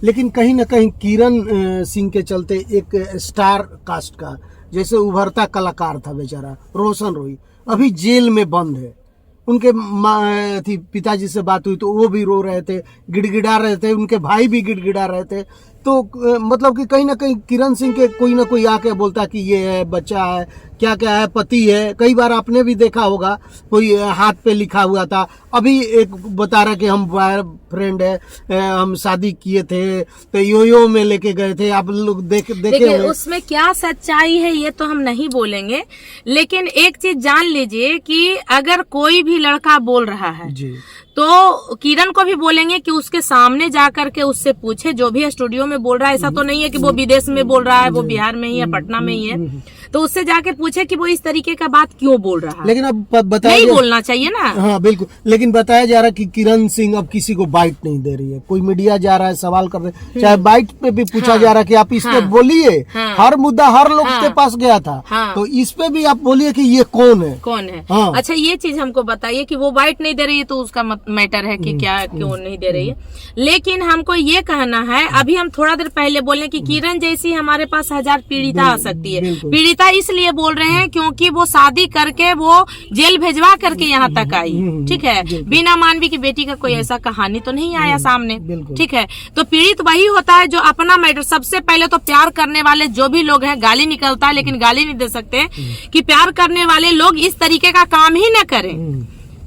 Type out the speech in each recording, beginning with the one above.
लेकिन कहीं ना कहीं किरण सिंह के चलते एक स्टार कास्ट का जैसे उभरता कलाकार था बेचारा रोशन रोही, अभी जेल में बंद है। उनके पिताजी से बात हुई तो वो भी रो रहे थे, गिड़गिड़ा रहे थे, उनके भाई भी गिड़गिड़ा रहे थे। तो मतलब कि कहीं ना कहीं किरण सिंह के कोई ना कोई आके बोलता कि ये है, बच्चा है, क्या क्या है, पति है। कई बार आपने भी देखा होगा कोई हाथ पे लिखा हुआ था, अभी एक बता रहा कि हम फ्रेंड है, हम शादी किए थे तो यो में लेके गए थे। आप लोग देखे उसमें क्या सच्चाई है ये तो हम नहीं बोलेंगे, लेकिन एक चीज जान लीजिए कि अगर कोई भी लड़का बोल रहा है जी, तो किरण को भी बोलेंगे कि उसके सामने जाकर के उससे पूछे, जो भी स्टूडियो में बोल रहा है। ऐसा तो नहीं है कि वो विदेश में बोल रहा है, वो बिहार में ही है, पटना में ही है, तो उससे जाके पूछे कि वो इस तरीके का बात क्यों बोल रहा है। लेकिन अब बताया नहीं बोलना चाहिए ना। हाँ बिल्कुल, लेकिन बताया जा रहा है कि किरण सिंह अब किसी को बाइट नहीं दे रही है। कोई मीडिया जा रहा है, सवाल कर रहे हैं, चाहे बाइट पे भी पूछा जा रहा है कि आप इस पे बोलिए। हर मुद्दा हर लोग के पास गया था, तो इस पे भी आप बोलिए कि ये कौन है। अच्छा ये चीज हमको बताइए कि वो बाइट नहीं दे रही है तो उसका मैटर है कि क्या क्यों नहीं दे रही है। लेकिन हमको ये कहना है, अभी हम थोड़ा देर पहले बोले कि किरण जैसी हमारे पास 1000 पीड़िता आ सकती है। पीड़िता इसलिए बोल रहे हैं क्योंकि वो शादी करके वो जेल भेजवा करके यहाँ तक आई, ठीक है। बीना मानवी की बेटी का कोई ऐसा कहानी तो नहीं आया सामने, ठीक है। तो पीड़ित वही होता है जो अपना मैटर, सबसे पहले तो प्यार करने वाले जो भी लोग हैं, गाली निकलता है लेकिन गाली नहीं दे सकते कि प्यार करने वाले लोग इस तरीके का काम ही न करें।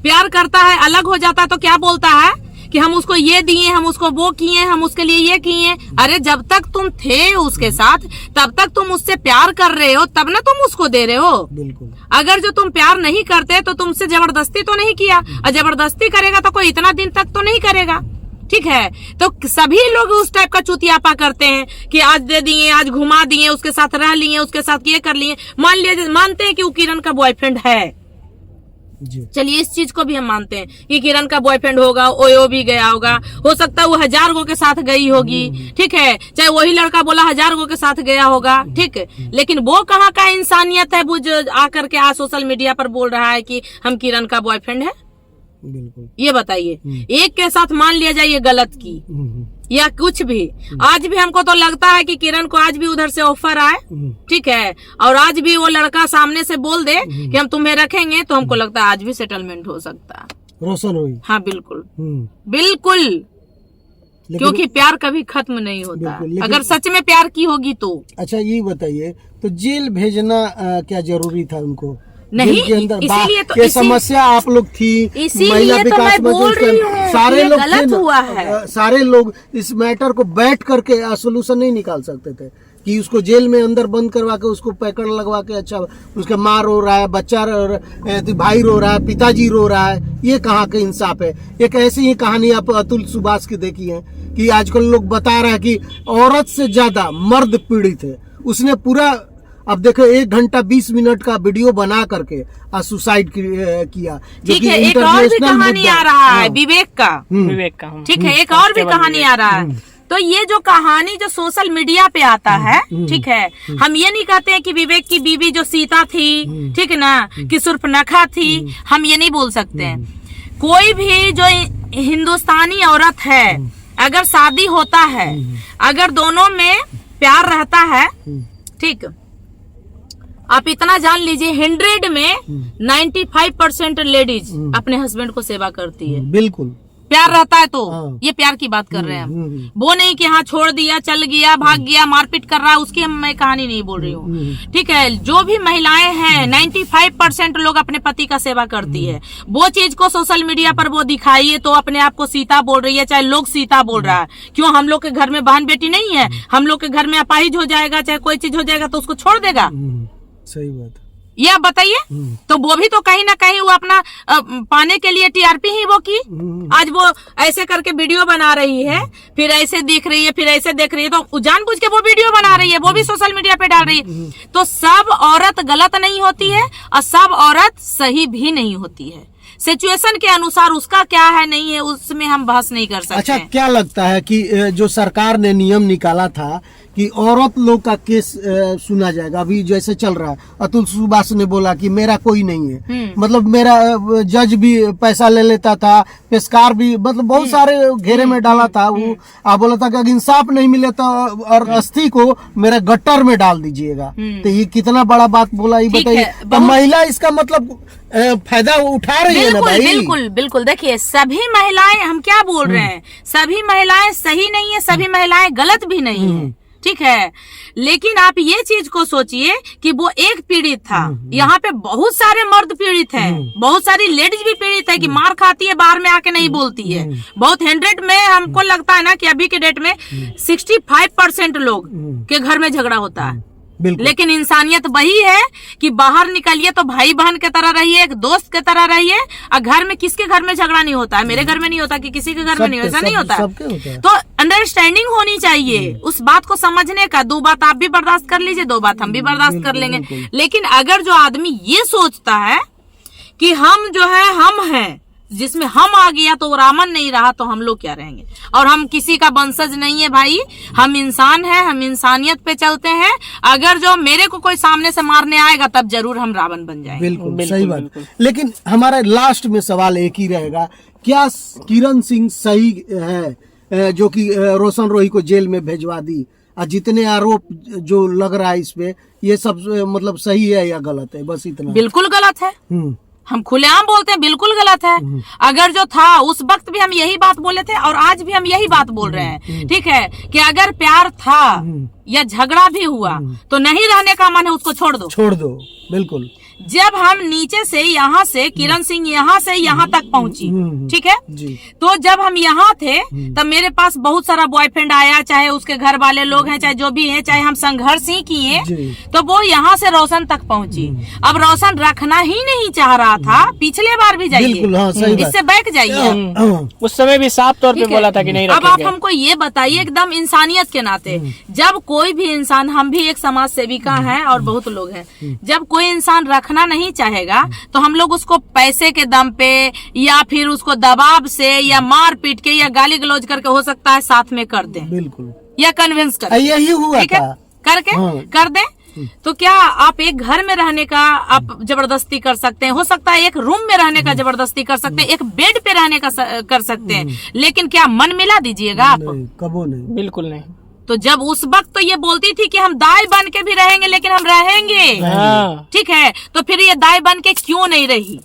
प्यार करता है, अलग हो जाता है तो क्या बोलता है कि हम उसको ये दिए, हम उसको वो किए, हम उसके लिए ये किए। अरे जब तक तुम थे उसके साथ तब तक तुम उससे प्यार कर रहे हो, तब ना तुम उसको दे रहे हो। बिल्कुल। अगर जो तुम प्यार नहीं करते तो तुमसे जबरदस्ती तो नहीं किया, और जबरदस्ती करेगा तो कोई इतना दिन तक तो नहीं करेगा, ठीक है। तो सभी लोग उस टाइप का चुतियापा करते हैं कि आज दे दिए, आज घुमा दिए, उसके साथ रह लिए, उसके साथ ये कर लिए। मान लीजिए, मानते हैं कि वो किरण का बॉयफ्रेंड है, चलिए इस चीज को भी हम मानते हैं कि किरण का बॉयफ्रेंड होगा, ओयो भी गया होगा, हो सकता है वो 1000 गो के साथ गई होगी, ठीक है। चाहे वही लड़का बोला 1000 गो के साथ गया होगा, ठीक है। लेकिन वो कहाँ का इंसानियत है वो जो आकर के आज सोशल मीडिया पर बोल रहा है कि हम किरण का बॉयफ्रेंड है। बिल्कुल, ये बताइए, एक के साथ मान लिया जाए ये गलत की या कुछ भी। आज भी हमको तो लगता है कि किरण को आज भी उधर से ऑफर आए, ठीक है, और आज भी वो लड़का सामने से बोल दे कि हम तुम्हें रखेंगे, तो हमको लगता है आज भी सेटलमेंट हो सकता है। रोशन रोही, हाँ बिल्कुल बिल्कुल, क्योंकि प्यार कभी खत्म नहीं होता अगर सच में प्यार की होगी तो। अच्छा ये बताइए, तो जेल भेजना क्या जरूरी था उनको? नहीं, इसीलिए तो ये समस्या आप लोग थी, महिला विकास मंत्री, सारे लोग गलत हुआ है। सारे लोग इस मैटर को बैठ करके सोल्यूशन नहीं निकाल सकते थे कि उसको जेल में अंदर बंद करवा के उसको पैकड़ लगवा के, अच्छा उसका माँ रो रहा है, बच्चा भाई रो रहा है, पिताजी रो रहा है, ये कहाँ का इंसाफ है। एक ऐसी ही कहानी आप अतुल सुभाष की देखी है कि आजकल लोग बता रहे हैं कि औरत से ज्यादा मर्द पीड़ित है। उसने पूरा, अब देखो 1 घंटा 20 मिनट का वीडियो बना करके सुसाइड किया। ठीक है, एक और भी कहानी आ रहा है विवेक का, ठीक है, एक और भी कहानी आ रहा है। तो ये जो कहानी जो सोशल मीडिया पे आता है, ठीक है, हम ये नहीं कहते हैं कि विवेक की बीवी जो सीता थी, ठीक है ना, कि सुर्पनखा थी, हम ये नहीं बोल सकते हैं। कोई भी जो हिंदुस्तानी औरत है, अगर शादी होता है, अगर दोनों में प्यार रहता है, ठीक, आप इतना जान लीजिए 100 में 95% लेडीज अपने हस्बैंड को सेवा करती है। बिल्कुल, प्यार रहता है तो ये प्यार की बात कर रहे हैं हम, वो नहीं कि हाँ छोड़ दिया, चल गया, भाग गया, मारपीट कर रहा है, उसकी मैं कहानी नहीं बोल रही हूँ, ठीक है। जो भी महिलाएं हैं 95% लोग अपने पति का सेवा करती है। वो चीज को सोशल मीडिया पर वो दिखाइए तो अपने आप को सीता बोल रही है, चाहे लोग सीता बोल रहा है। क्यों, हम लोग के घर में बहन बेटी नहीं है? हम लोग के घर में अपाहिज हो जाएगा, चाहे कोई चीज हो जाएगा तो उसको छोड़ देगा? सही बात, ये आप बताइए। तो वो भी तो कहीं ना कहीं वो अपना पाने के लिए टीआरपी ही वो की। आज वो ऐसे करके वीडियो बना रही है, फिर ऐसे देख रही है, फिर ऐसे देख रही है, तो जानबूझ के वो वीडियो बना रही है, वो भी सोशल मीडिया पे डाल रही है। तो सब औरत गलत नहीं होती है और सब औरत सही भी नहीं होती है। सिचुएशन के अनुसार उसका क्या है नहीं है उसमें हम बहस नहीं कर सकते। अच्छा, क्या लगता है कि जो सरकार ने नियम निकाला था कि औरत लोग का केस सुना जाएगा, अभी जैसे चल रहा है, अतुल सुभाष ने बोला कि मेरा कोई नहीं है, मतलब मेरा जज भी पैसा ले लेता था, पेशकार भी, मतलब बहुत सारे घेरे में डाला था वो, आप बोला था कि अगर इंसाफ नहीं मिले तो और अस्थि को मेरा गट्टर में डाल दीजिएगा। तो ये कितना बड़ा बात बोला, ये बताइए। तो महिला इसका मतलब फायदा उठा रही है ना भाई? बिल्कुल बिल्कुल। देखिए, सभी महिलाएं, हम क्या बोल रहे हैं, सभी महिलाएं सही नहीं है, सभी महिलाएं गलत भी नहीं है, ठीक है। लेकिन आप ये चीज को सोचिए कि वो एक पीड़ित था, यहाँ पे बहुत सारे मर्द पीड़ित हैं, बहुत सारी लेडीज भी पीड़ित है कि मार खाती है, बाहर में आके नहीं बोलती है। बहुत 100 में हमको लगता है ना कि अभी के डेट में 65% लोग के घर में झगड़ा होता है। लेकिन इंसानियत वही है कि बाहर निकलिए तो भाई बहन के तरह रहिए, एक दोस्त के तरह रहिए, और घर में किसके घर में झगड़ा नहीं होता है, मेरे घर में नहीं होता कि किसी के घर में नहीं होता, नहीं होता है। तो अंडरस्टैंडिंग होनी चाहिए उस बात को समझने का। 2 बात आप भी बर्दाश्त कर लीजिए, 2 बात हम भी बर्दाश्त कर लेंगे। लेकिन अगर जो आदमी ये सोचता है कि हम जो है हम हैं, जिसमें हम आ गया तो रामन नहीं रहा तो हम लोग क्या रहेंगे, और हम किसी का वंशज नहीं है भाई, हम इंसान हैं, हम इंसानियत पे चलते हैं। अगर जो मेरे को कोई सामने से मारने आएगा तब जरूर हम रावण बन जाएंगे। बिल्कुल सही बात। लेकिन हमारा लास्ट में सवाल एक ही रहेगा, क्या किरण सिंह सही है जो कि रोशन रोही को जेल में भेजवा दी, और जितने आरोप जो लग रहा है इस पे, ये सब मतलब सही है या गलत है? बस इतना। बिल्कुल गलत है, हम खुलेआम बोलते हैं, बिल्कुल गलत है। अगर जो था उस वक्त भी हम यही बात बोले थे और आज भी हम यही बात बोल रहे हैं, ठीक है, कि अगर प्यार था या झगड़ा भी हुआ तो नहीं रहने का मन है, उसको छोड़ दो। बिल्कुल। जब हम नीचे से यहाँ से किरण सिंह यहाँ से यहाँ तक पहुंची, ठीक है, तो जब हम यहाँ थे तब मेरे पास बहुत सारा बॉयफ्रेंड आया, चाहे उसके घर वाले लोग हैं, चाहे जो भी हैं, चाहे हम संघर्ष ही किए, तो वो यहाँ से रोशन तक पहुंची। अब रोशन रखना ही नहीं चाह रहा था, पिछले बार भी जाइए, इससे बैक जाइए, उस समय भी साफ तौर पे बोला था कि नहीं रखेंगे। अब आप हमको ये बताइए एकदम इंसानियत के नाते, जब कोई भी इंसान, हम भी एक समाज सेविका हैं और बहुत लोग हैं, जब कोई इंसान रखना नहीं चाहेगा तो हम लोग उसको पैसे के दम पे या फिर उसको दबाव से या मार पीट के या गाली गलौज करके हो सकता है साथ में कर दें, बिल्कुल, या कन्विंस कर, यही हुआ ठीक है, करके कर दें। तो क्या आप एक घर में रहने का आप जबरदस्ती कर सकते हैं, हो सकता है एक रूम में रहने का जबरदस्ती कर सकते हैं, एक बेड पे रहने का कर सकते हैं, लेकिन क्या मन मिला दीजिएगा आप? कबो नहीं, बिल्कुल नहीं। तो जब उस वक्त तो ये बोलती थी कि हम दाई बन के भी रहेंगे, लेकिन हम रहेंगे, ठीक है, तो फिर ये दाई बन के क्यों नहीं रही?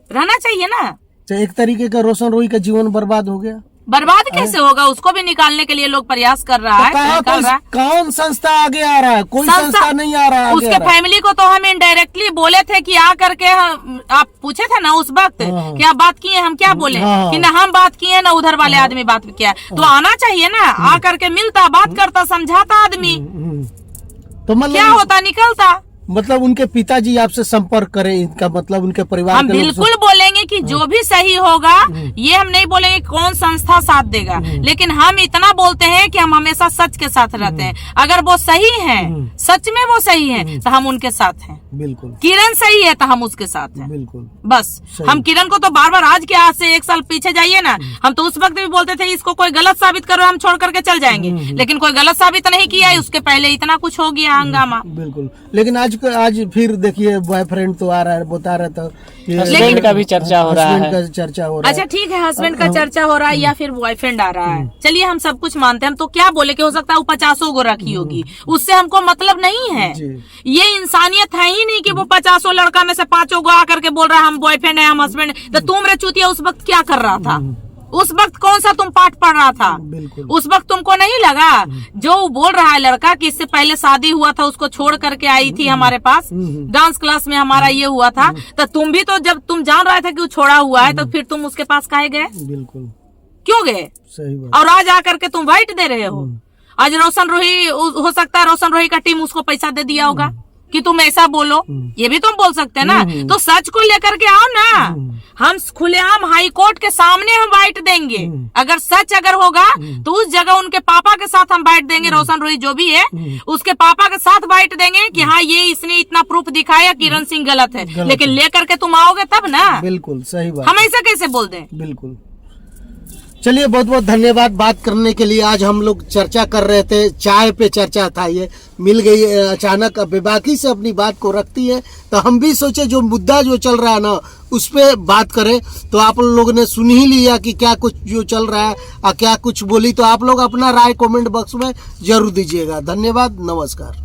रहना चाहिए ना। तो एक तरीके का रोशन रोही का जीवन बर्बाद हो गया। बर्बाद कैसे होगा? उसको भी निकालने के लिए लोग प्रयास कर रहा है, कौन संस्था आगे आ रहा है? कोई संस्था नहीं आ रहा है। उसके फैमिली को तो हम इनडायरेक्टली बोले थे कि आ करके, आप पूछे थे ना उस वक्त कि आप बात किए, हम क्या बोले कि ना हम बात किए ना उधर वाले आदमी बात किया, तो आना चाहिए ना, आ करके मिलता, बात करता, समझाता आदमी, तो मतलब क्या होता, निकलता। मतलब उनके पिताजी आपसे संपर्क करें, इनका मतलब उनके परिवार हम बिल्कुल बोलेंगे कि जो भी सही होगा, ये हम नहीं बोलेंगे कौन संस्था साथ देगा, लेकिन हम इतना बोलते हैं कि हम हमेशा सच के साथ रहते हैं। अगर वो सही हैं, सच में वो सही हैं, तो हम उनके साथ हैं। बिल्कुल। किरण सही है तो हम उसके साथ हैं। बिल्कुल। बस हम किरण को तो बार बार, आज के आज से 1 साल पीछे जाइए ना, हम तो उस वक्त भी बोलते थे इसको कोई गलत साबित करो, हम छोड़ करके चल जाएंगे, लेकिन कोई गलत साबित नहीं किया, उसके पहले इतना कुछ हो गया हंगामा। बिल्कुल। लेकिन आज फिर देखिए बॉयफ्रेंड तो आ रहा है, बता रहा था, हस्बैंड का भी चर्चा हो रहा है। अच्छा ठीक है, हस्बैंड का चर्चा हो रहा है या फिर बॉयफ्रेंड आ रहा है, चलिए हम सब कुछ मानते हैं, हम तो क्या बोले कि हो सकता है वो 50 को रखी होगी, उससे हमको मतलब नहीं है। ये इंसानियत है ही नहीं कि वो 50 लड़का में से 5 को आकर के बोल रहा है हम बॉयफ्रेंड है, हम हस्बैंड। तो तुम रे चूतिया उस वक्त क्या कर रहा था? उस वक्त कौन सा तुम पाठ पढ़ रहा था? उस वक्त तुमको नहीं लगा? जो बोल रहा है लड़का कि इससे पहले शादी हुआ था, उसको छोड़ करके आई थी हमारे पास, डांस क्लास में हमारा ये हुआ था, तो तुम भी तो जब तुम जान रहे थे कि वो छोड़ा हुआ है, तो फिर तुम उसके पास काहे गए? बिल्कुल। क्यों गए? सही बात। और आज आकर के तुम वाइट दे रहे हो। आज रोशन रोही, हो सकता है रोशन रोही का टीम उसको पैसा दे दिया होगा कि तुम ऐसा बोलो, ये भी तुम बोल सकते हैं ना। तो सच को लेकर के आओ ना, हम खुलेआम हाई कोर्ट के सामने हम बाइट देंगे। अगर सच अगर होगा तो उस जगह उनके पापा के साथ हम बाइट देंगे, रोशन रोही जो भी है उसके पापा के साथ बाइट देंगे कि हाँ ये इसने इतना प्रूफ दिखाया, किरण सिंह गलत है। लेकिन लेकर के तुम आओगे तब ना, बिल्कुल सही बात, हम ऐसा कैसे बोल दें। बिल्कुल। चलिए बहुत बहुत धन्यवाद बात करने के लिए। आज हम लोग चर्चा कर रहे थे, चाय पे चर्चा था, ये मिल गई अचानक, अब बेबाकी से अपनी बात को रखती है। तो हम भी सोचे जो मुद्दा जो चल रहा है ना उस पे बात करें। तो आप लोगों ने सुन ही लिया कि क्या कुछ जो चल रहा है और क्या कुछ बोली। तो आप लोग अपना राय कमेंट बॉक्स में जरूर दीजिएगा। धन्यवाद, नमस्कार।